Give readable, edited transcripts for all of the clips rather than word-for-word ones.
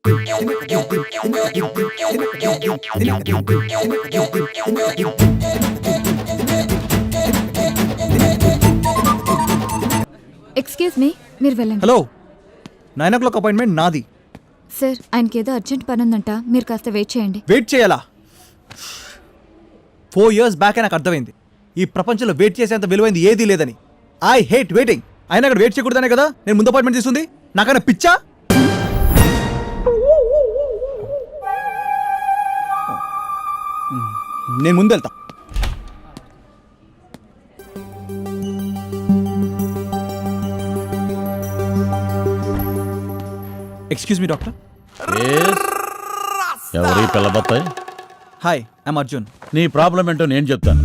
Excuse me, మీరు వెళ్ళండి. Hello, 9 o'clock appointment నాది. సార్, ఆయనకి ఏదో అర్జెంట్ పని ఉందంట, మీరు కాస్త వెయిట్ చేయండి. వెయిట్ చేయాలా? 4 years బ్యాకే నాకు అర్థమైంది ఈ ప్రపంచంలో వెయిట్ చేసేంత విలువైంది ఏదీ లేదని. I hate waiting. అయినా అక్కడ వెయిట్ చేయకూడదనే కదా నేను ముందు అపాయింట్మెంట్ తీసుకుంది. నాకన్నా పిచ్చా? నేను ముందు వెళ్తా. Excuse me doctor. ఎవరి పిల్లబత్తాయి? Hi, I'm Arjun. నీ ప్రాబ్లం ఏంటో నేను చెప్తాను.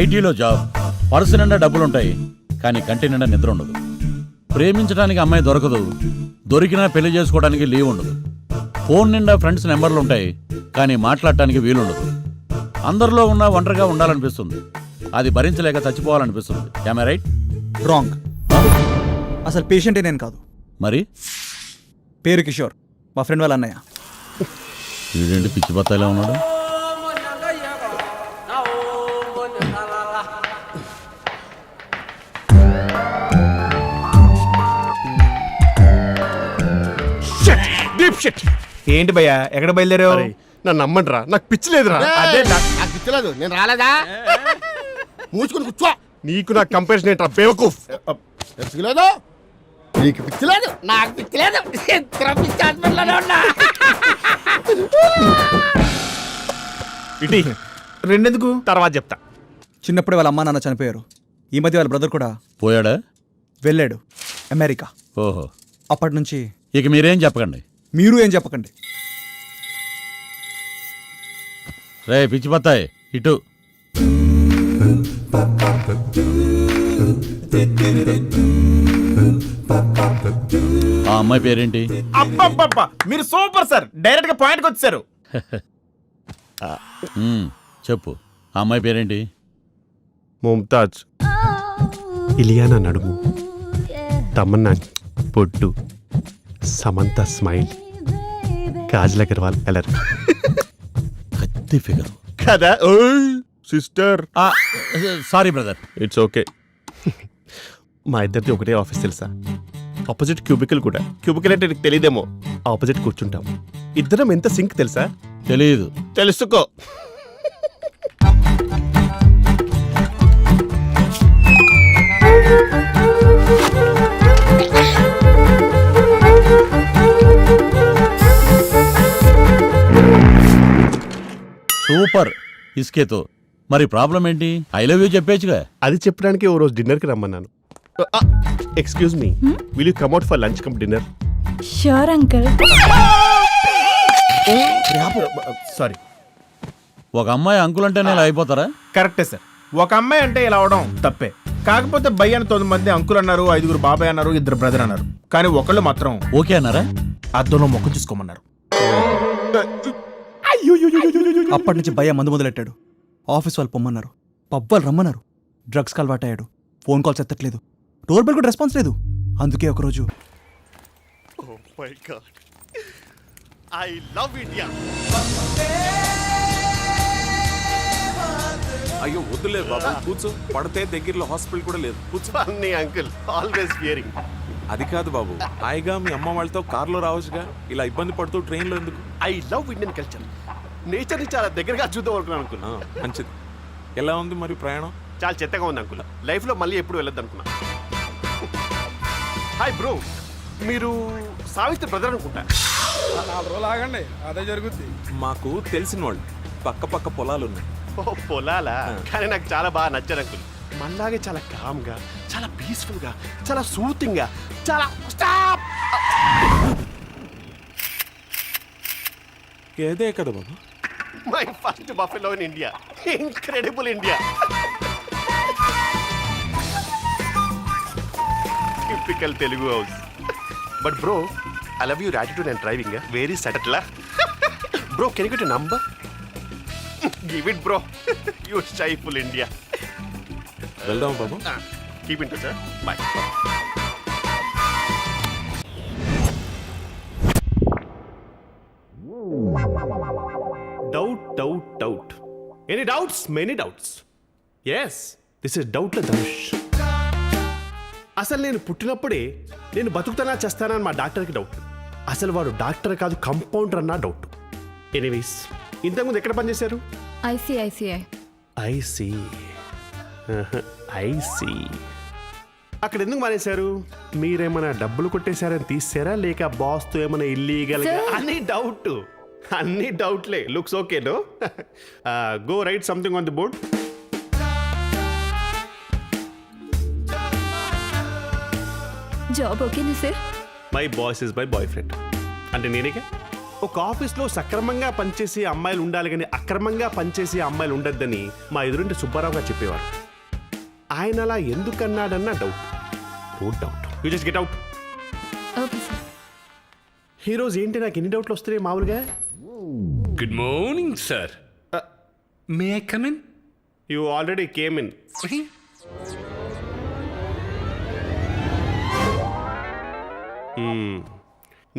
ఐటీలో జాబ్, పర్సు నిండా డబ్బులుంటాయి, కానీ కంటి నిండా నిద్ర ఉండదు. ప్రేమించడానికి అమ్మాయి దొరకదు, దొరికినా పెళ్లి చేసుకోవడానికి లీవ్ ఉండదు. ఫోన్ నిండా ఫ్రెండ్స్ నెంబర్లు ఉంటాయి, కానీ మాట్లాడటానికి వీలుండదు. అందరిలో ఉన్న ఒంటరిగా ఉండాలనిపిస్తుంది, అది భరించలేక చచ్చిపోవాలనిపిస్తుంది. Am I right? రాంగ్. అసలు పేషెంటే నేను కాదు. మరి పేరు కిషోర్, మా ఫ్రెండ్ వాళ్ళ అన్నయ్య. వీడేంటి పిచ్చి బత్తాయిలా ఉన్నాడు? ఏంటి భయ్యా, ఎక్కడ బయలుదేరావు? నన్ను నమ్మండిరా, నాకు పిచ్చి లేదురా. అదే నాకు పిచ్చలేదు, నేను రాలేదా? మూసుకుని కూర్చో. నీకు నాకు కంపారిజన్ ఏంట్రా బేవకూఫ్? పిచ్చలేదు, నీకు పిచ్చలేదు, నాకు పిచ్చలేదు. ఇద్దరం పిచ్చి హాస్పిటల్లోనే ఉన్నా. ఇటీ రెండెందుకు? తర్వాత చెప్తా. చిన్నప్పుడే వాళ్ళ అమ్మా నాన్న చనిపోయారు. ఈ మధ్య వాళ్ళ బ్రదర్ కూడా పోయాడా? వెళ్ళాడు అమెరికా. ఓహో. అప్పటి నుంచి ఇక మీరేం చెప్పకండి. మీరు ఏం చెప్పకండి. రే పిచ్చి బత్తాయి, ఇటు. ఆ అమ్మాయి పేరేంటి? అబ్బబ్బబ్బా, మీరు సూపర్ సార్, డైరెక్ట్ గా పాయింట్ కి వచ్చారు. చెప్పు, ఆ అమ్మాయి పేరేంటి? ముంతాజ్, ఇలియానా నడుము, తమన్నా పొట్టు, సమంత స్మైల్, కాజల్ అగర్వాల్ కలర్. కత్తి ఫిగర్ కదా sister. Sorry brother. It's okay. మా ఇద్దరిది ఒకటే ఆఫీస్ తెలుసా? ఆపోజిట్ క్యూబికల్ కూడా. క్యూబికల్ అంటే నీకు తెలియదేమో, ఆపోజిట్ కూర్చుంటాం. ఇద్దరం ఎంత సింక్ తెలుసా? తెలీదు. తెలుసుకో. సూపర్. ఇసుకేతో మరి ప్రాబ్లం ఏంటి? ఐ లవ్ యూ చెప్పేచ్చుగా. అది చెప్పడానికి ఓ రోజు డిన్నర్కి రమ్మన్నాను. Excuse me, will you come out for lunch cum dinner? Sure uncle. Sorry. ఒక అమ్మాయి అంకుల్ అంటేనే ఇలా అయిపోతారా? కరెక్టే సార్, ఒక అమ్మాయి అంటే ఇలా అవడం తప్పే. కాకపోతే భయ్య అని 9 మంది అంకుల్ అన్నారు, 5 బాబాయ్ అన్నారు, 2 బ్రదర్ అన్నారు. కానీ ఒకళ్ళు మాత్రం ఓకే అన్నారా? అద్దంలో మొక్క చూసుకోమన్నారు. అప్పటి నుంచి భయ్య మందు మొదలెట్టాడు. ఆఫీస్ వాళ్ళు పొమ్మన్నారు, పబ్ వాళ్ళు రమ్మన్నారు. డ్రగ్స్కి అలవాటయ్యాడు. ఫోన్ కాల్స్ ఎత్తట్లేదు, డోర్ బెల్ కూడా రెస్పాన్స్ లేదు. అందుకే ఒకరోజు ఐ లవ్ ఇండియా. అయ్యో వద్దులే బాబు, కూర్చో. పడితే దగ్గరలో హాస్పిటల్ కూడా లేదు, కూర్చో. అన్నీ అంకుల్, ఆల్వేస్ ఫియరింగ్. అది కాదు బాబు, హాయిగా మీ అమ్మ వాళ్ళతో కార్లో రావచ్చుగా, ఇలా ఇబ్బంది పడుతూ ట్రైన్లో ఎందుకు? I love Indian culture. నేచర్ని చాలా దగ్గరగా చూద్దాం అనుకున్నాను అంకుల్. మంచిది. ఎలా ఉంది మరి ప్రయాణం? చాలా చెత్తగా ఉంది అంకుల్. లైఫ్లో మళ్ళీ ఎప్పుడు వెళ్ళొద్దు అనుకున్నా. హాయ్ బ్రో, మీరు సావిత్రి బ్రదర్ అనుకుంటా. 4 రోజులు ఆగండి, అదే జరుగుద్ది. మాకు తెలిసిన వాళ్ళు పక్క పొలాలు ఉన్నాయి. ఓ పొలాలా? కానీ నాకు చాలా బాగా నచ్చారు అంకుల్. మనలాగే చాలా కామ్గా, చాలా పీస్ఫుల్గా, చాలా సూతింగ్గా, చాలా స్టాప్. ఏదే కదా బాబు? My first buffalo in India. Incredible India. Typical Telugu house. But bro, I love your attitude and driving. Very సెటట్లా. Bro, can you get a number? Give it bro. You షైఫుల్ ఇండియా. వెళ్దాం బాబు. Keep in touch sir. Bye. Doubt. Any doubts? Many doubts. Yes, this is డౌట్ల ధనుష్. అసలు నేను పుట్టినప్పుడే నేను బతుకుతానా చేస్తానా అని మా డాక్టర్కి డౌట్. అసలు వాడు డాక్టర్ కాదు కంపౌండర్ అన్న డౌట్. ఎనీవేస్, ఇంతకుముందు ఎక్కడ పనిచేశారు? ఐసిఐసిఐ. ఐసీ. అక్కడ ఎందుకు మానేశారు? మీరేమైనా డబ్బులు కొట్టేశారని తీసారా, లేక బాస్తో ఏమైనా ఇల్లీగల్? అన్ని డౌట్లే. Looks okay no? Go write something on the board. Job ఓకేనా sir? My boss is my boy friend. అంటే నేనేగా ఒక ఆఫీస్లో సక్రమంగా పనిచేసే అమ్మాయిలు ఉండాలి కానీ అక్రమంగా పనిచేసే అమ్మాయిలు ఉండొద్దని మా ఎదురుంటి సుబ్బారావు గారు చెప్పేవారు. ఆయన అలా ఎందుకన్నాడన్న doubt. No doubt, you just get out. Okay sir. ఈరోజు ఏంటి నాకు ఎన్ని డౌట్లు వస్తున్నాయి మామూలుగా? Good morning, sir. May I come in? You already came in.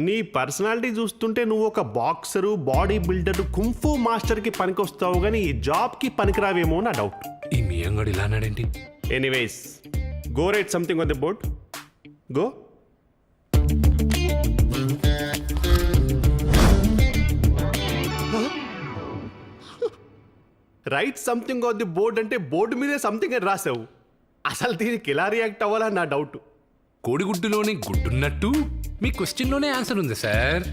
నీ పర్సనాలిటీ చూస్తుంటే నువ్వు ఒక బాక్సరు, బాడీ బిల్డర్, కుంఫు మాస్టర్కి పనికొస్తావు కానీ ఈ జాబ్కి పనికిరావేమో నా డౌట్. ఈ మీ అంగడి ఇలా అన్నాడేంటి? Anyways, go write something on the board. Go. Write something on the board అంటే బోర్డు మీదే సంథింగ్ అని రాసావు. అసలు దీనికి ఎలా రియాక్ట్ అవ్వాలా నా డౌట్. కోడిగుడ్డులోనే గుడ్డున్నట్టు మీ క్వశ్చన్లోనే ఆన్సర్ ఉంది sir.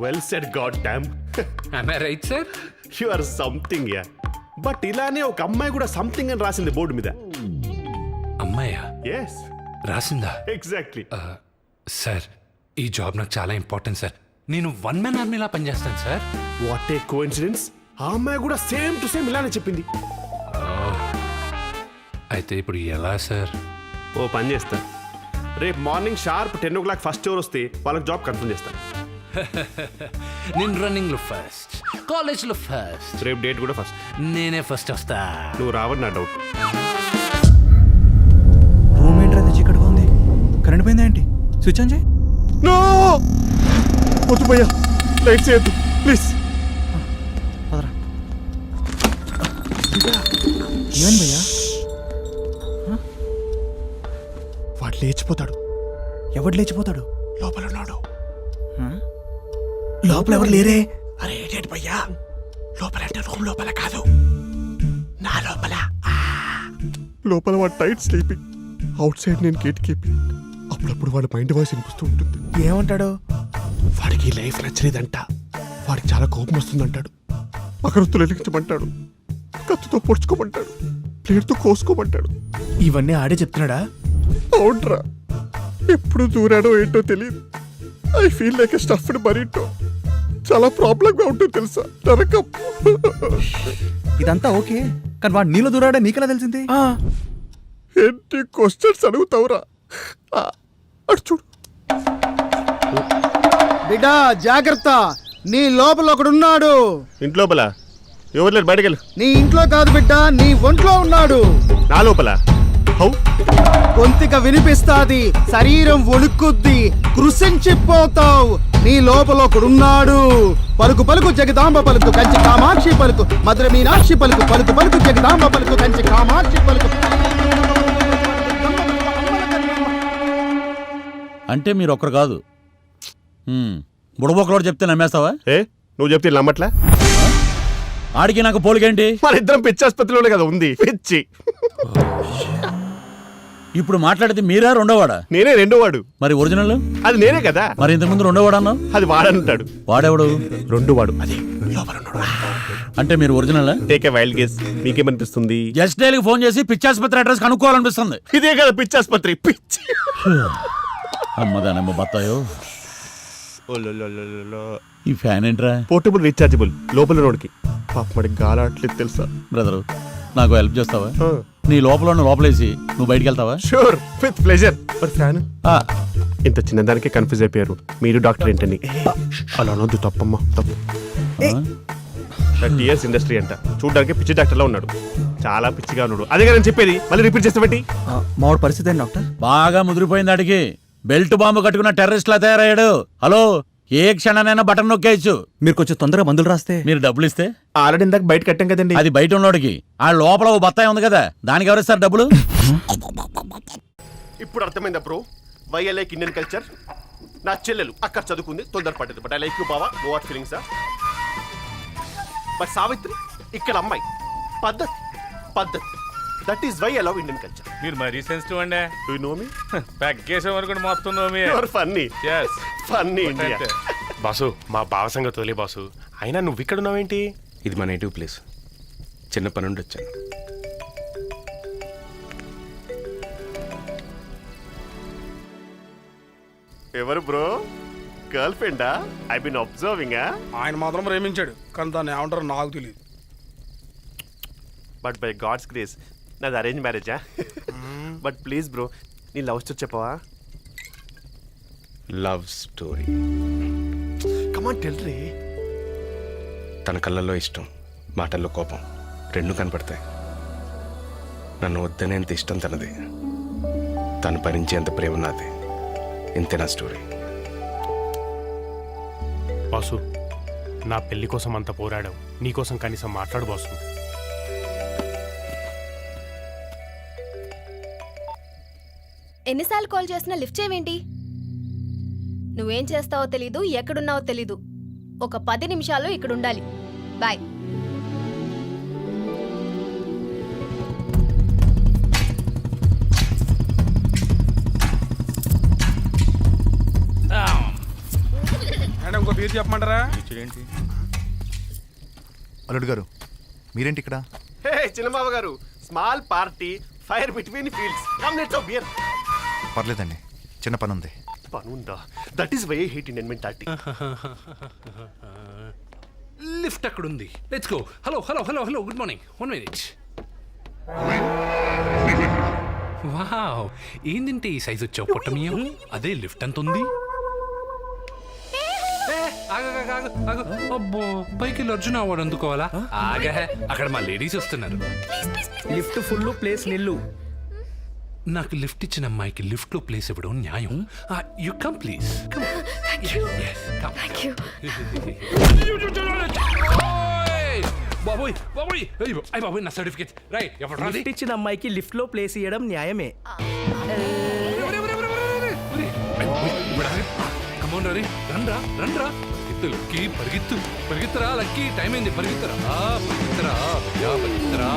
Well said, god damn. Am I right, sir? You are something ya. But ఇలానే ఒక అమ్మాయి కూడా సంథింగ్ అని రాసింది బోర్డు మీద. అమ్మాయ్యా ఎస్, రాసిందా? ఎగ్జాక్ట్లీ. సార్, ఈ జాబ్ నాకు చాలా ఇంపార్టెంట్ సార్. నేను 1 man ఆర్మీలా పనిచేస్తాను సార్. What a coincidence. ఆ అమ్మాయి కూడా సేమ్ టు సేమ్ ఇలానే చెప్పింది. అయితే ఇప్పుడు ఎలా సార్? ఓ పని చేస్తా, రేపు మార్నింగ్ షార్ప్ 10 o'clock ఫస్ట్ ఎవరు వస్తే వాళ్ళకి జాబ్ కన్ఫర్మ్ చేస్తాను. నేను రన్నింగ్ లో ఫస్ట్, కాలేజ్ లో ఫస్ట్, రేపు డేట్ కూడా ఫస్ట్. నేనే ఫస్ట్ వస్తా. నువ్వు రావని నా డౌట్. రూమ్ ఏంటి అది చీకటిగా ఉంది? కరెంట్ పోయిందా ఏంటి? స్విచ్ ఆన్ చేయి. నో వద్దు భయ్యా, లైట్ చేయొద్దు ప్లీజ్. పదరా. ఏమైంది భయ్యా? వాడు లేచిపోతాడు. ఎవడు లేచిపోతాడు? లోపల ఉన్నాడు. లోపల ఎవరు లేరే? అరే ఏంటి భయ్యా, లోపల అంటే రూమ్ లోపల కాదు, నా లోపల. లోపల వాడు టైట్ స్లీపింగ్, అవుట్ సైడ్ నేను గేట్ కీపింగ్. అప్పుడప్పుడు వాడి మైండ్ వాయిస్ వినిపిస్తూ ఉంటుంది. ఏమంటాడు? వాడికి లైఫ్ నచ్చలేదంట, వాడికి చాలా కోపం వస్తుందంటాడు. అగరత్తులు వెలిగించమంటాడు, కత్తుతో పొడుచుకోమంటాడు, ప్లేట్తో కోసుకోమంటాడు. ఇవన్నీ ఆడే చెప్తున్నాడా? అవునరా, ఎప్పుడు దూరాడో ఏంటో తెలియదు. I feel like a stuffed burrito. చాలా ప్రాబ్లంగా ఉంటుంది తెలుసా, నరకం. ఇదంతా ఓకే, కానీ వాడు నీలో దూరాడే నీకెలా తెలిసింది? ఏంటి క్వశ్చన్స్ అడుగుతావురా? అటు చూడు. బిడ్డా జాగ్రత్త, నీ లోపల ఒకడున్నాడు. ఇంట్లోపల ఎవరు లేరు, బయటకెళ్ళు. నీ ఇంట్లో కాదు బిడ్డ, నీ ఒంట్లో ఉన్నాడు. నా లోపల హౌ? గొంతిక వినిపిస్తాది, శరీరం వణుకుద్ది, కృషించిపోతావు. నీ లోపల ఒకడున్నాడు. పలుకు పలుకు జగదాంబ పలుకు, కంచి కామాక్షి పలుకు, మధుర మీనాక్షి పలుకు, పలుకు పలుకు జగదాంబ పలుకు, కంచి కామాక్షి పలుకు. అంటే మీరు ఒక్కరు కాదు. బుడబొక్కలోడు చెప్తే నమ్మేస్తావా? ఏ నువ్వు చెప్తే నమ్మట్లా? ఆడికి నాకు పోలికేంటి? మన ఇద్దరం పిచ్చి ఆసుపత్రిలోనే కదా ఉంది, పిచ్చి. ఇప్పుడు మాట్లాడితే మీరా రెండోవాడా? నేనే రెండోవాడు. మరి ఒరిజినల్? అది నేనే కదా. మరి ఇంతకుముందు రెండోవాడు అన్నావు. అది వాడంటాడు. వాడెవడు? రెండోవాడు అదే లోపల ఉన్నాడు. అంటే మీరు original? Take a wild guess. మీకేమనిపిస్తుంది? జస్ట్ డైలీ ఫోన్ చేసి పిచ్చాసుపత్రి అడ్రస్ కనుక్కోవాలనిపిస్తుంది. ఇదే కదా పిచ్చి ఆసుపత్రి, పిచ్చి. అమ్మదానమ్మ బత్తాయో. ఈ ఫ్యాన్ ఏంట్రా? పోర్టబుల్ రీఛార్జబుల్, లోపల నోడికి. పాప మడికి గాలాట్లేదు తెలుసా. బ్రదరు, నాకు హెల్ప్ చేస్తావా? నీ లోపల లోపలేసి నువ్వు బయటికి వెళ్తావా? Sure, with pleasure. మరి ఫ్యాన్ ఇంత చిన్నదానికే కన్ఫ్యూజ్ అయిపోయారు. మీరు డాక్టర్ ఏంటని. అలా అనొద్దు, తప్పమ్మా తప్పు. 30 years ఇండస్ట్రీ అంట, చూడడానికి పిచ్చి డాక్టర్లా ఉన్నాడు. చాలా పిచ్చిగా ఉన్నాడు. అదే నేను చెప్పేది, మళ్ళీ రిపీట్ చేస్తాబట్టి. మావాడు పరిస్థితి ఏంటి డాక్టర్? బాగా ముదిరిపోయింది. అడిగి బెల్ట్ బాంబు కట్టుకున్న టెర్రరిస్ట్ లా తయారయ్యాడు. హలో, ఏ క్షణానైనా బటన్ నొక్కేయచ్చు. మీరు కొంచెం తొందరగా మందులు రాస్తే. మీరు డబ్బులు ఇస్తే ఆల్రెడీ ఇందాక బయట కట్టాం కదండి. అది బయట ఉన్నోడికి, ఆ లోపల ఓ బత్తాయి ఉంది కదా, దానికి ఎవరిస్తారు డబ్బులు? ఇప్పుడు అర్థమైందా bro why I like Indian culture? నా చెల్లెలు అక్కడ చదువుకుంది, తొందరపడ్డది, బట్ ఐ లైక్ యూ బావా, no what feelings sir. But Savitri ఇక్కడ అమ్మాయి పద్ధతి పద్ధతి, that is why I love Indian culture. మీరు మరీ సెన్సిటివ్ అండి. Do you know me? పెగ్గేసే వరకు మొత్తం నోమి. You are funny. Yes. Funny India. Boss మా బావ సంగతి తోలే బాసు. అయినా నువ్వు ఇక్కడ ఉన్నావేంటి? ఇది మా నేటివ్ ప్లేస్. చిన్న పని నుండి వచ్చాను. ఎవరు బ్రో? గర్ల్ ఫ్రెండా? I been observing. ఆయన మాత్రం ప్రేమించాడు, కానీ దాన్ని ఏమంటారో నాకు తెలియదు. బట్ బై గాడ్స్ గ్రేస్ నాది అరేంజ్ మ్యారేజా? బట్ ప్లీజ్ బ్రో నీ లవ్ స్టోరీ చెప్పవా? Love story. కమాన్ టెల్ రే. తన కళ్ళల్లో ఇష్టం, మాటల్లో కోపం రెండు కనపడతాయి. నన్ను వద్దనేంత ఇష్టం తనది, తను భరించేంత ప్రేమ నాది. ఇంతే నా స్టోరీ. బాసు నా పెళ్లి కోసం అంత పోరాడావు, నీకోసం కనీసం మాట్లాడు బాసు. ఎన్నిసార్లు కాల్ చేసినా లిఫ్ట్ చేయవేంటి? నువ్వేం చేస్తావో తెలీదు, ఎక్కడున్నావో తెలీదు. ఒక 10 నిమిషాల్లో ఇక్కడ ఉండాలి. బాయ్. అంటే ఇంకో బీర్ చెప్పమంటారా? అల్లుడు గారు మీరేంటి ఇక్కడ? హే చిన్నబాబు గారు, small party, fire between fields, come let's have beer. పర్లేదండి, చిన్న పని ఉంది. పనుందా? That is why I hate Indian mentality. Lift అక్కడ ఉంది. Let's go. Hello hello hello hello, good morning. 1 minute. Wow, ఏందంటే ఈ సైజ్ వచ్చావు పొట్టమియం? అదే లిఫ్ట్ అంత ఉంది. అబ్బో, పైకి అర్జున్ అవార్డు అందుకోవాలా? ఆగా, అక్కడ మా లేడీస్ వస్తున్నారు. లిఫ్ట్ ఫుల్, ప్లేస్ నిల్లు. నాకు లిఫ్ట్ ఇచ్చిన అమ్మాయికి లిఫ్ట్ లో ప్లేస్ ఇవ్వడం న్యాయం. You come please. బాబోయ్ బాబోయ్, అయ్య బాబోయ్, నా సర్టిఫికేట్. రైట్, లిఫ్ట్ ఇచ్చిన అమ్మాయికి లిఫ్ట్ లో ప్లేస్ ఇవ్వడం న్యాయమే. కమోన్ రవి, రండ్రా రండ్రా. పరిగెత్తు లక్కీ, పరిగెత్తు పరిగెత్తరా లక్కీ, టైం అయింది. పరిగెత్తరా పరిగెత్తరా భయ్యా, పరిగెత్తరా.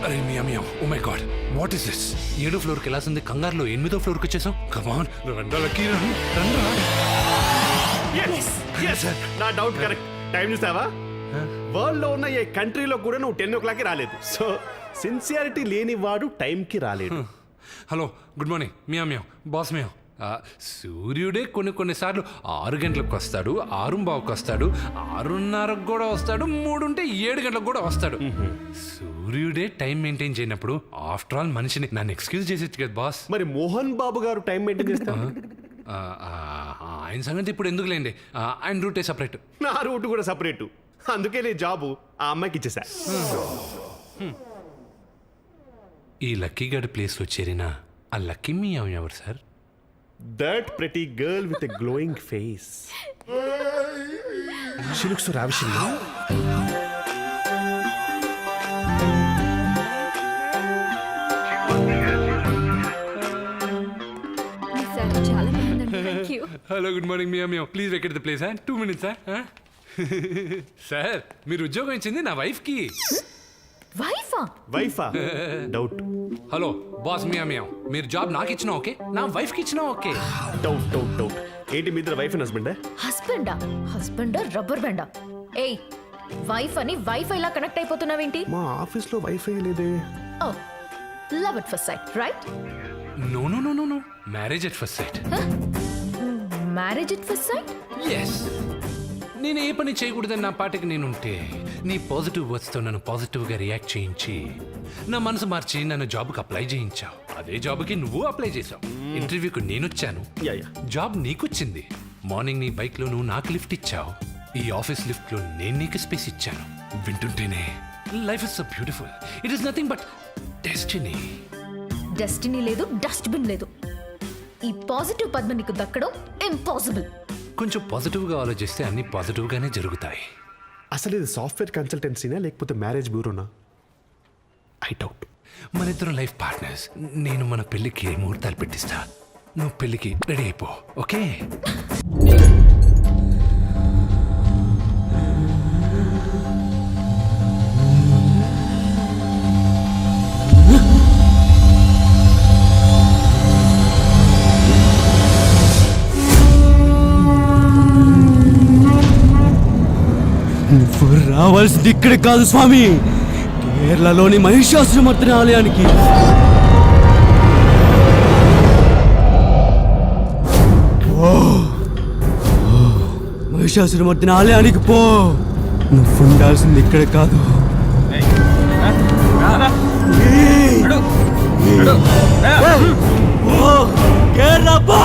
అరే మియా మియా, oh my god, what is this? 7వ ఫ్లోర్కి వెళ్ళాల్సింది కంగారులో 8వ ఫ్లోర్కి వచ్చేసాం. కమాన్ రండ్రా లక్కీ, రండ్రా. నా డౌట్ కరెక్ట్. టైం చూసావా? వరల్డ్ లో ఉన్న ఏ కంట్రీలో కూడా నువ్వు 10 o'clock రాలేదు. సో సిన్సియారిటీ లేని వాడు టైంకి రాలేదు. Hello, good morning. మియా మియా, బాస్ మియా. సూర్యుడే కొన్నిసార్లు 6 గంటలకు వస్తాడు, 6:15కి వస్తాడు, 6:30కు కూడా వస్తాడు, 3 ఉంటే 7 గంటలకు కూడా వస్తాడు. సూర్యుడే టైం మెయింటైన్ చేయనప్పుడు ఆఫ్టర్ ఆల్ మనిషిని నన్ను ఎక్స్క్యూజ్ చేసేచ్చు కదా బాస్. మరి మోహన్ బాబు గారు టైం మెయింటైన్ చేస్తారు. ఆయన సంగతి ఇప్పుడు ఎందుకులేండి, ఆయన రూటే సపరేట్. నా రూట్ కూడా సపరేట్. అందుకే నీ జాబు ఆ అమ్మాయికి ఇచ్చేసా. ఈ లక్కీ గడి ప్లేస్లో చేరిన ఆ లక్కీ మీ ఎవరు sir? That pretty girl with a glowing face. She looks so ravishing. చాలా బాగుందండి. Thank you. Hello, good morning మియా మియా. Please vacate the place. 2 minutes sir. Sir, మీరు ఉద్యోగం ఇచ్చింది నా వైఫ్కి. వైఫా? డౌట్. హలో బాస్ మియా మియా, మీరు జాబ్ నాకు ఇచ్చినా ఓకే, నా వైఫ్కి ఇచ్చినా ఓకే. డౌట్. ఏంటి మీ ఇద్దరు వైఫ్ అండ్ హస్బెండా? హస్బెండా రబ్బర్ బ్యాండా? ఏయ్, వైఫ్ అని వైఫై లా కనెక్ట్ అయిపోతున్నావేంటి? మా ఆఫీస్ లో వైఫై లేదే. Oh, love at first sight, right? No no no no no, marriage at first sight. Marriage at first sight? Yes. నేను ఏ పని చేయకూడదని నా పాటికి నేనుంటే నీ పాజిటివ్ వర్డ్స్తో నన్ను పాజిటివ్గా రియాక్ట్ చేయించి నా మనసు మార్చి నన్ను జాబ్కి అప్లై చేయించావు. అదే జాబ్కి నువ్వు అప్లై చేసావు. ఇంటర్వ్యూకి నేను వచ్చాను, జాబ్ నీకొచ్చింది. మార్నింగ్ నీ బైక్లో నువ్వు నాకు లిఫ్ట్ ఇచ్చావు. ఈ ఆఫీస్ లిఫ్ట్ లో నేను నీకు స్పేస్ ఇచ్చాను. వింటుంటేనే life is so beautiful. It is nothing but destiny. Destiny లేదు, డస్ట్బిన్ లేదు. ఈ పాజిటివ్ పద్మ నీకు దక్కడం ఇంపాసిబుల్. కొంచెం పాజిటివ్ గా ఆలోచిస్తే అన్ని పాజిటివ్ గానే జరుగుతాయి. అసలు ఇది సాఫ్ట్వేర్ కన్సల్టెన్సీనా లేకపోతే మ్యారేజ్ బ్యూరోనా? I doubt. మన ఇద్దరు లైఫ్ పార్ట్నర్స్. నేను మన పెళ్లికి ముహూర్తాలు పెట్టిస్తా. నువ్వు పెళ్లికి రెడీ అయిపో, ఓకే? నువ్వు రావాల్సింది ఇక్కడ కాదు స్వామి, కేరళలోని మహిషాసురమర్దిని ఆలయానికి. మహిషాసురమర్దిని ఆలయానికి పో. నువ్వు ఉండాల్సింది ఇక్కడ కాదు. కేరళ పో.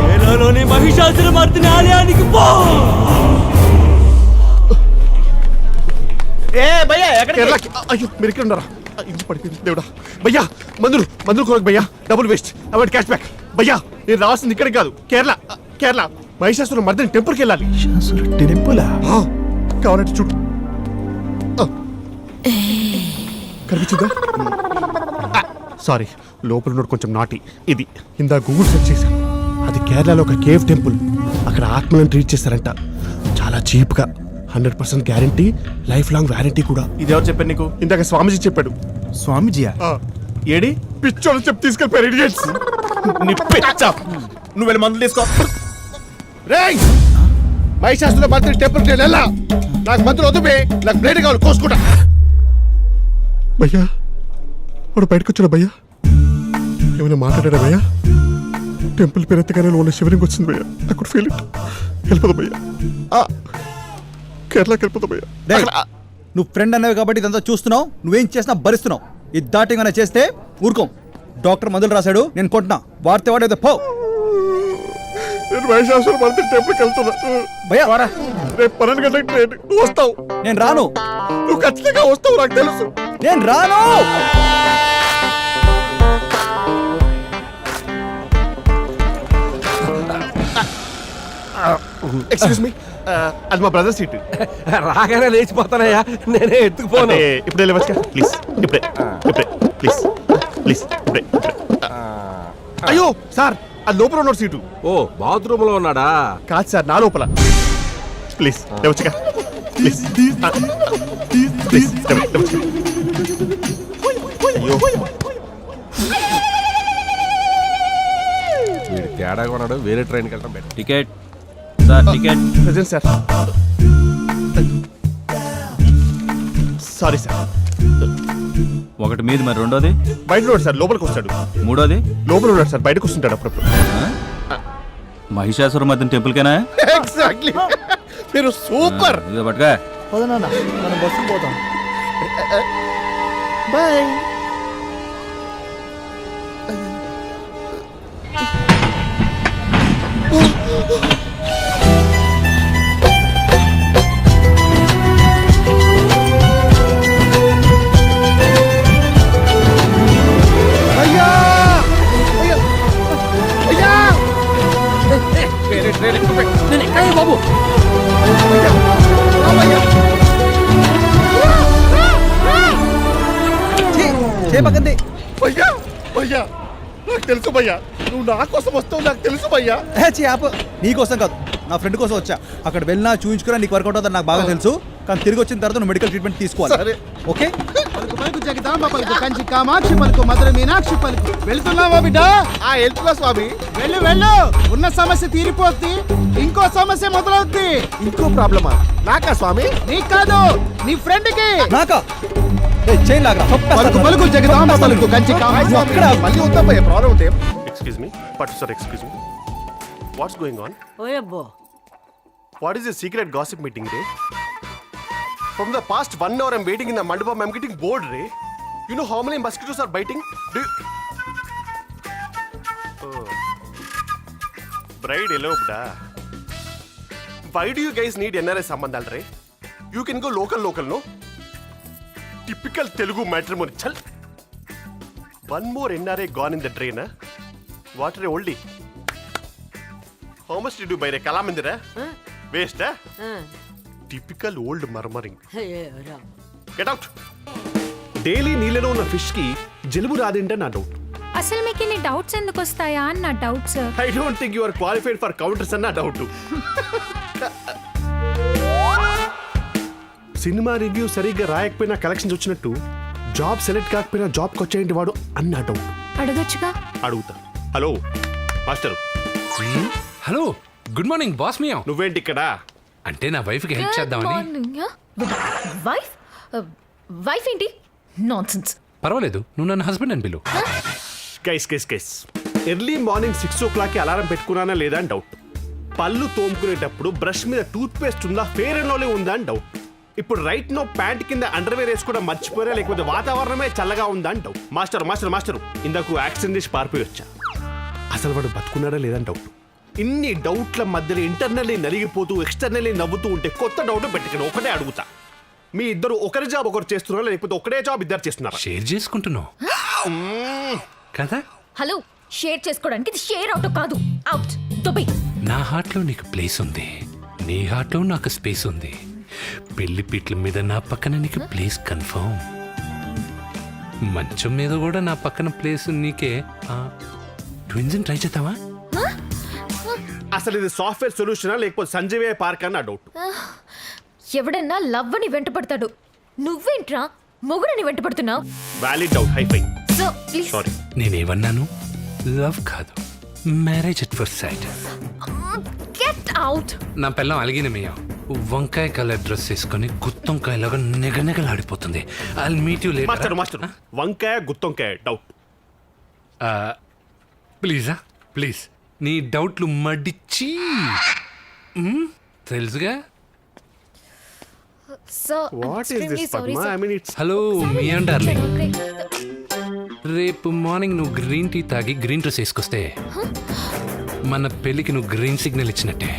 కేరళలోని మహిషాసురమర్దిని ఆలయానికి పో. కేరళకి. అయ్యో మీరు ఇక్కడ ఉన్నారా? ఇంటి పడిపోయింది దేవుడా. భయ్యా మందులు కొరకు భయ్యా, double waste, avoid cash back. భయ్యా నేను రావాల్సింది ఇక్కడ కాదు, కేరళ మహిషాసుర మర్దిని టెంపుల్కి వెళ్ళాలి. టెంపులా? కావాలంటే చూడు, కనిపించిందా? సారీ, లోపల ఉన్నోడు కొంచెం నాటి. ఇది ఇందా గూగుల్ సెర్చ్ చేశాను. అది కేరళలో ఒక కేవ్ టెంపుల్. అక్కడ ఆత్మలను ట్రీట్ చేస్తారంట, చాలా చీప్గా. 100% గ్యారంటీ, లైఫ్ లాంగ్ వ్యారంటీ కూడా. ఇది ఎవరు చెప్పారు నీకు? ఇందాక స్వామీజీ చెప్పాడు. స్వామిజీయా? ఏడి పిచ్చోళ్ళు చెప్పి తీసుకెళ్ళిపోయారు ఇడియట్స్. నీ పిచ్చ. నువ్వు వెళ్ళి మందులు తీసుకో. రేయ్ మహిషాసుర మర్దిని టెంపుల్కి నేను వెళ్ళా. నాకు మందులు వద్దు బే, నాకు బ్లేడ్ కావాలి, కోసుకుంటా. భయ్యా వాడు బయటకు వచ్చాడు. భయ్యా ఏమైనా మాట్లాడా భయ్యా? టెంపుల్ పేరు ఎత్తగానే లోన శివలింగ్ వచ్చింది భయ్యా. I could feel it. వెళ్ళిపోదా భయ్యా, కేరళకి వెళ్ళిపోతా భయ్యా. నువ్వు ఫ్రెండ్ అనేవి కాబట్టి ఇదంతా చూస్తున్నావు, నువ్వేం చేసినా భరిస్తున్నావు. ఇది దాటింగ్ చేస్తే ఊరుకోం. డాక్టర్ మందులు రాశాడు, నేను కొంటున్నా. వాడితే వాడేదో పో. నేను మహిషాసుర మర్దిని టెంపుల్కి వెళ్తున్నా భయ్యా వారా. రేపు 12 గంటలకు ట్రైన్. నువ్వు వస్తావు? నేను రాను. నువ్వు ఖచ్చితంగా వస్తావు, నాకు తెలుసు. నేను రాను. ఎక్స్క్యూజ్ మీ, అది మా బ్రదర్ సీట్. రాగానే లేచిపోతానయ్యా, నేనే ఎత్తుకుపోను. ఇప్పుడే లేవచ్చు, ప్లీజ్. ఇప్పుడే ప్లీజ్ ఇప్పుడే. అయ్యో సార్, అది లోపల ఉన్నాడు సీటు. ఓ బాత్రూమ్ లో ఉన్నాడా? కాదు సార్, నా లోపల. ప్లీజ్ లేవచ్చుగా, ప్లీజ్ ప్లీజ్ లేవచ్చుగా. అయ్యో వీడు తేడా కొన్నాడు, వేరే ట్రైన్కి వెళ్ళడం better. Ticket sir, ticket present sir. Sorry sir. ఒకటి మీది, మరి రెండోది బయట ఉన్నాడు సార్, లోపలికి వస్తాడు. మూడోది లోపల ఉన్నాడు సార్, బయటకు వస్తుంటాడు అప్పుడప్పుడు. మహిషాసుర మర్దిని టెంపుల్కేనా? ఎగ్జాక్ట్లీ, మీరు సూపర్. ఇదో పట్టుగా. మనం బస్సు పోతాం. బాయ్. బాబు భయ్యా భయ్యా, నాకు తెలుసు భయ్యా, నువ్వు నా కోసం వస్తావు, నాకు తెలుసు భయ్యా. నీకోసం కాదు, నా ఫ్రెండ్ కోసం వచ్చా. అక్కడ వెళ్ళినా చూయించుకున్నా నీకు వర్కౌట్ అవుతుంది నాకు బాగా తెలుసు. కానీ తిరిగి వచ్చిన తర్వాత నువ్వు మెడికల్ ట్రీట్మెంట్ తీసుకోవాలి, ఓకే? పలుకు జగదాంబ పలుకు, కంచి కామాక్షి పలుకు, మధుర మీనాక్షి పలుకు. వెళ్తున్నావా బిడ్డ? వెళ్తున్నా స్వామి. వెళ్ళు. ఉన్న సమస్య తీరిపోద్ది, ఇంకో సమస్య మొదలవుద్ది. ఇంకో ప్రాబ్లమా? నాకా స్వామి? నీకు కాదు, నీ ఫ్రెండ్ కి. నాకా? చైన్ లాగా పలుకు జగదాంబ పలుకు, కంచి కామాక్షి. మళ్ళీ వద్దాం భయ్యా, ప్రాబ్లం అవుతాయి. ఎక్స్క్యూజ్ మీ, పట్టు sir, excuse me. What's going on? ఓయబ్బో, What is a secret gossip meeting, Ray? From the past 1 hour I'm waiting in the mandapam, I'm getting bored, Ray. You know how many mosquitoes are biting? Bride eloped. Why do you guys need NRI సంబంధాలు రే? You can go local no. Typical Telugu matrimony. చల్. One more NRI gone in the drain. What రే oldie? How much did you buy రే? కళామందిరా? Waste. Typical old murmuring. Get out. Daily నీళ్ళలో ఉన్న fish కి జలుబు రాదేంటే నా డౌట్. అసలు మీకు ఇన్ని డౌట్స్ ఎందుకు వస్తాయా అని నా doubt sir. I don't think you are qualified for counters అన్న డౌట్. సినిమా రివ్యూ సరిగ్గా రాయకపోయినా కలెక్షన్స్ వచ్చినట్టు జాబ్ సెలెక్ట్ కాకపోయినా జాబ్కి వచ్చేయండి వాడు అన్న డౌట్. అడగచ్చుగా. అడుగుతా. Hello master. Hello, good morning boss మియా. నువ్వేంటి ఇక్కడ? అంటే నా వైఫ్కి హెల్ప్ చేద్దామని. వైఫ్ వైఫ్ ఏంటి? నాన్సెన్స్. పర్వాలేదు, నువ్వు నన్ను హస్బెండ్ అని పిలువు. Guys early morning 6 o'clock alarm పెట్టుకున్నానా లేదా అని డౌట్. పళ్ళు తోముకునేటప్పుడు బ్రష్ మీద టూత్ పేస్ట్ ఉందా, ఫేర్ అండ్ లవ్లీ ఉందా అని డౌట్. ఇప్పుడు రైట్ నో ప్యాంట్ కింద అండర్వేర్ వేసుకోవడం మర్చిపోయారా, లేకపోతే వాతావరణమే చల్లగా ఉందా అని డౌట్. మాస్టర్ ఇందాకు యాక్సిడెంట్ చేసి పారిపోయి వచ్చా. అసలు వాడు బతుకున్నాడా లేదని డౌట్. ఇన్ని డౌట్ల మధ్యలో ఇంటర్నల్లీ నలిగిపోతూ ఎక్స్టర్నల్లీ నవ్వుతూ ఉంటే కొత్త డౌట్ పెట్టుకుని ఒకటే అడుగుతా. మీ ఇద్దరు ఒకరి జాబ్ ఒకరు చేస్తున్నారా, లేకపోతే ఒకటే జాబ్ ఇద్దరు చేస్తున్నారా? షేర్ చేసుకుంటున్నావు కదా. హలో, షేర్ చేసుకోవడానికి ఇది షేర్ అవుట్ కాదు. అవుట్. దుబై. నా హార్ట్లో నీకు ప్లేస్ ఉంది, నీ హార్ట్లో నాకు స్పేస్ ఉంది. పెళ్లి పీట్ల మీద నా పక్కన నీకు ప్లేస్ కన్ఫర్మ్. మంచం మీద కూడా నా పక్కన ప్లేస్ నీకే. ట్విన్స్ ట్రై చేద్దామా? అసలు ఇది సాఫ్ట్వేర్ సొల్యూషనా లేకపోతే సంజీవే పార్క్ అని నా డౌట్. ఎవడన్నా లవ్ అని వెంట పడతాడు, నువ్వేంట్రా మొగుడని వెంట పడుతున్నావు? Valid doubt. Hifi. So please. Sorry. నేనేమన్నాను? లవ్ కాదు, marriage at first sight. Get out. నా పిల్లం అలిగినమయ్యా. వంకాయ కలర్ డ్రెస్ వేసుకొని గుత్తొంకాయలాగా నెగనెగలాడిపోతుంది. I'll meet you later. Master వంకాయ గుత్తొంకాయ డౌట్. ప్లీజా ప్లీజ్, నీ డౌట్లు మడిచి తెలుసుగా. So what is this Padma? I mean it's. Hello మియా డార్లింగ్, రేపు మార్నింగ్ నువ్వు గ్రీన్ టీ తాగి గ్రీన్ డ్రెస్ వేసుకొస్తే మన పెళ్ళికి నువ్వు గ్రీన్ సిగ్నల్ ఇచ్చినట్టే.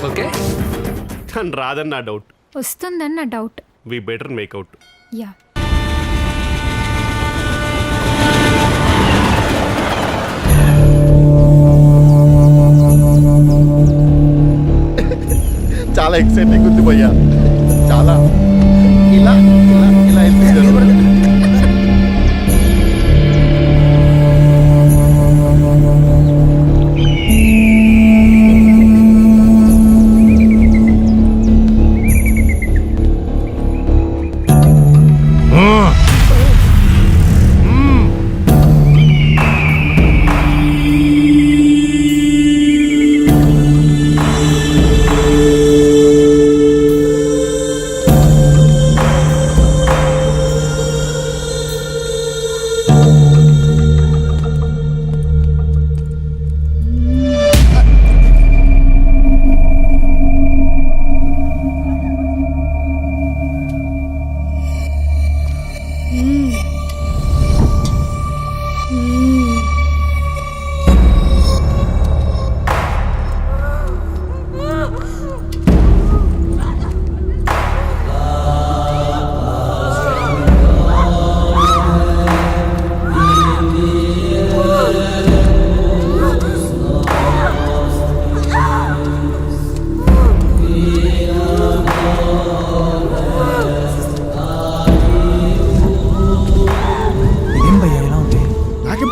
ఓకే? తను రాదని నా డౌట్. వస్తుందని నా డౌట్. వి బెటర్ మేక్అవుట్. యా. చాలా ఎక్సైటింగ్ ఉంది భయ్యా. చాలా ఇలా ఇలా ఇలా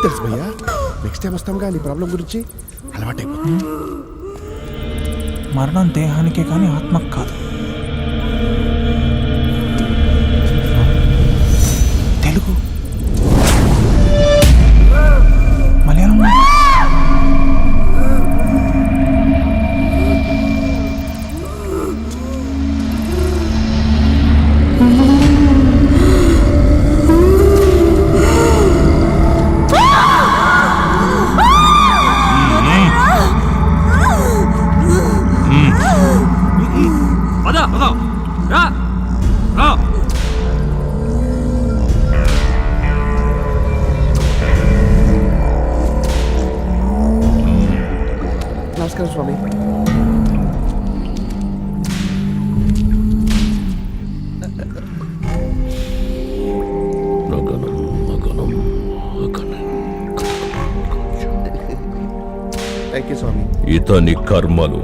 తెలుసు భయ్యా. నెక్స్ట్ టైం వస్తాం కానీ ప్రాబ్లం గురించి అలవాటైపోతుంది. మరణం దేహానికే కానీ ఆత్మకు కాదు. తెలుగు, మలయాళం, ఇతని కర్మలు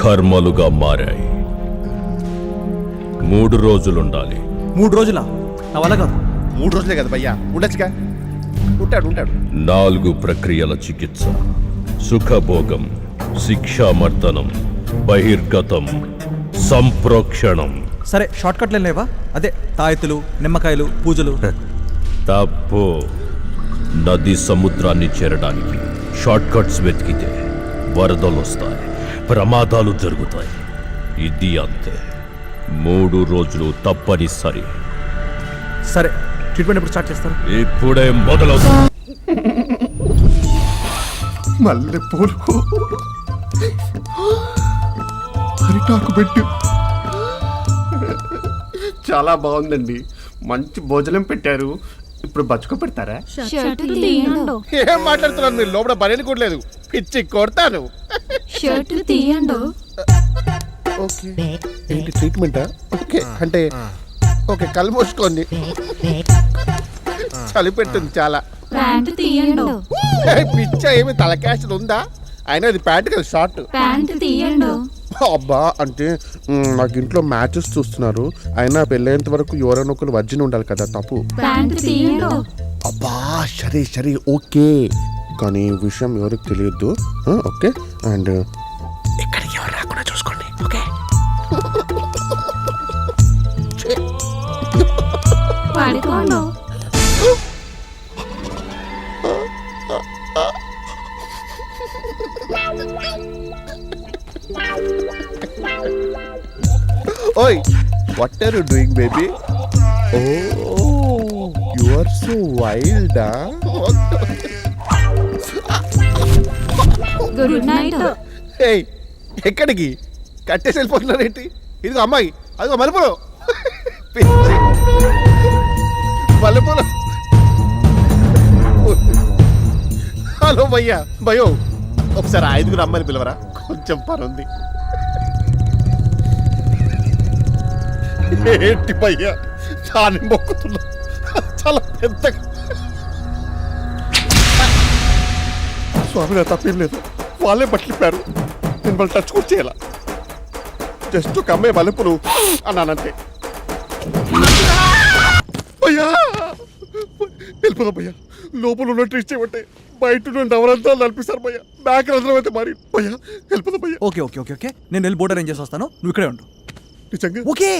కర్మలుగా మారాయి. 3 రోజులుండాలి. 3 రోజులా? నా వల్ల కాదు. 3 రోజులే కదా భయ్యా, ఉండొచ్చుగా. ఉంటాడు 4 ప్రక్రియల చికిత్స: సుఖభోగం, శిక్షామర్దనం, బహిర్గతం, సంప్రోక్షణం. సరే, షార్ట్ కట్లు లేవా? అదే తాయెత్తులు, నిమ్మకాయలు, పూజలు. తప్పు. నది సముద్రాన్ని చేరడానికి షార్ట్ కట్స్ వెతికితే వరదలు వస్తాయి, ప్రమాదాలు జరుగుతాయి. ఇది అంతే. 3 రోజులు తప్పనిసరి. సరే, ట్రీట్మెంట్ ఎప్పుడు స్టార్ట్ చేస్తారు? ఇప్పుడే మొదలవుతుంది. మల్లె పూలు, అరిటాకు పెట్టు. చాలా బాగుందండి. మంచి భోజనం పెట్టారు. ఇప్పుడు బచ్చుకో పెడతారా? షర్ట్ తీయండు. ఏం మాట్లాడుతున్నారు మీరు? లోపల బనేది కూడా లేదు. పిచ్చి కొడతాను. షర్ట్ తీయండు. ఓకే, ఏంటి ట్రీట్మెంటా? ఓకే అంటే ఓకే, కళ్ళు మూసుకోండి. చలి పెడుతుంది చాలా. ప్యాంట్ తీయండు. పిచ్చ ఏమి తలకాశలు ఉందా? అయినా ఇది ప్యాంట్ కదా, షార్ట్. ప్యాంట్ తీయండు. అబ్బా, అంటే నాకు ఇంట్లో మ్యాచెస్ చూస్తున్నారు. అయినా పెళ్ళేంత వరకు ఎవరైనా ఒకరు వర్జిన్ ఉండాలి కదా, తప్పు. ప్యాంట్ తీయండు. అబ్బా, సరే ఓకే, కానీ ఈ విషయం ఎవరికి తెలియద్దు. ఓకే, అండ్ ఇక్కడికి ఎవరు రాకుండా చూసుకోండి. ఓకే, పడుకోండు. ఓయ్, what are you doing baby? Oh, you are so wild. Good night. ఏయ్, ఎక్కడికి కట్టేసి వెళ్ళిపోతున్నారేంటి? ఇదిగో అమ్మాయి, అదిగో మల్లెపూలు. మల్లెపూలు. హలో భయ్యా, భయో ఒకసారి 5 అమ్మాయిని పిలవరా, కొంచెం పని ఉంది. ఏంటి భయ్యా దాన్ని మొక్కుతున్నా? చాలా పెద్దగా. స్వామి, నా తప్పేం లేదు. వాళ్ళే పట్టిపారు, నేను వాళ్ళు టచ్ కూడా చేయాల. జస్ట్ ఒక అమ్మాయి మల్లెపూలు అన్నానంతే. భయ్యా వెళ్ళిపోదాం భయ్యా. లోపల ఉన్నట్టు ఇచ్చేమంటే బయట నుండి నవరంతాలు నడిపిస్తారు భయ్యా. బ్యాక్ రంధ్రం అయితే మరి భయ్యా, వెళ్ళిపోదాం భయ్యా. ఓకే ఓకే ఓకే ఓకే, నేను వెళ్ళి బోర్డు అరేంజ్ చేసి వస్తాను. నువ్వు ఇక్కడే ఉండు. నిజంగా? ఓకే.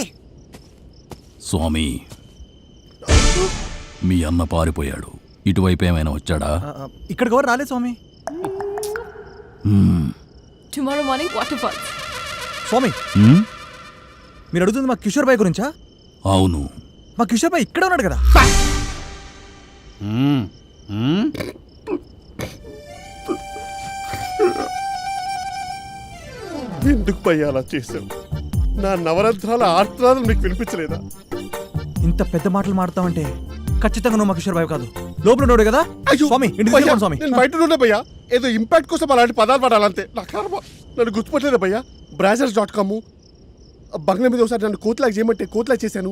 స్వామి, మీ అన్న పారిపోయాడు. ఇటువైపు ఏమైనా వచ్చాడా? ఇక్కడికి ఎవరు రాలేదు స్వామి. Tomorrow morning water falls. స్వామి, మీరు అడుగుతుంది మా కిషోర్ బాయ్ గురించా? అవును. మా కిషోర్ బాయ్ ఇక్కడే ఉన్నాడు కదా. ఎందుకు భయ్యా అలా చేశావు? నా నవరంధ్రాల ఆర్తనాదం నీకు వినిపించలేదా? ఇంత పెద్ద మాటలు మాడతావంటే ఖచ్చితంగా నువ్వు మా కిషోర్ బాయ్ కాదు, లోపల ఉన్నాడు కదా. అయ్యో స్వామి, ఇంటికి భయ్యా, తీసుకెళ్ళండి స్వామి. నేను బయట ఉండే భయ్యా. ఏదో ఇంపాక్ట్ కోసం అలాంటి పదాలు పడాలంతే. నన్ను గుర్తుపట్టలేదు భయ్యా. బ్రాజర్స్.com బంగ్లా మీద ఒకసారి నన్ను కోతిలాగా చేయమంటే కోతిలాగా చేశాను.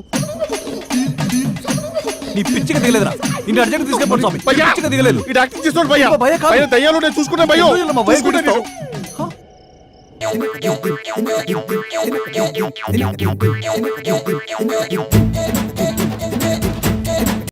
నీ పిచ్చిగా దిగలేదురా. ఇంటి అర్జెంట్ తీసుకెళ్ళిపోండి స్వామి. పిచ్చిగా దిగలేదు. ఈ యాక్టింగ్ చేస్తున్నాడు భయ్యా. భయ్యా కాదు. ఆయన దయ్యాలు నేను చూసుకున్నా భయ్యో. మా భయ్యా చూసుకున్నా నేను. గుడిస్తావు.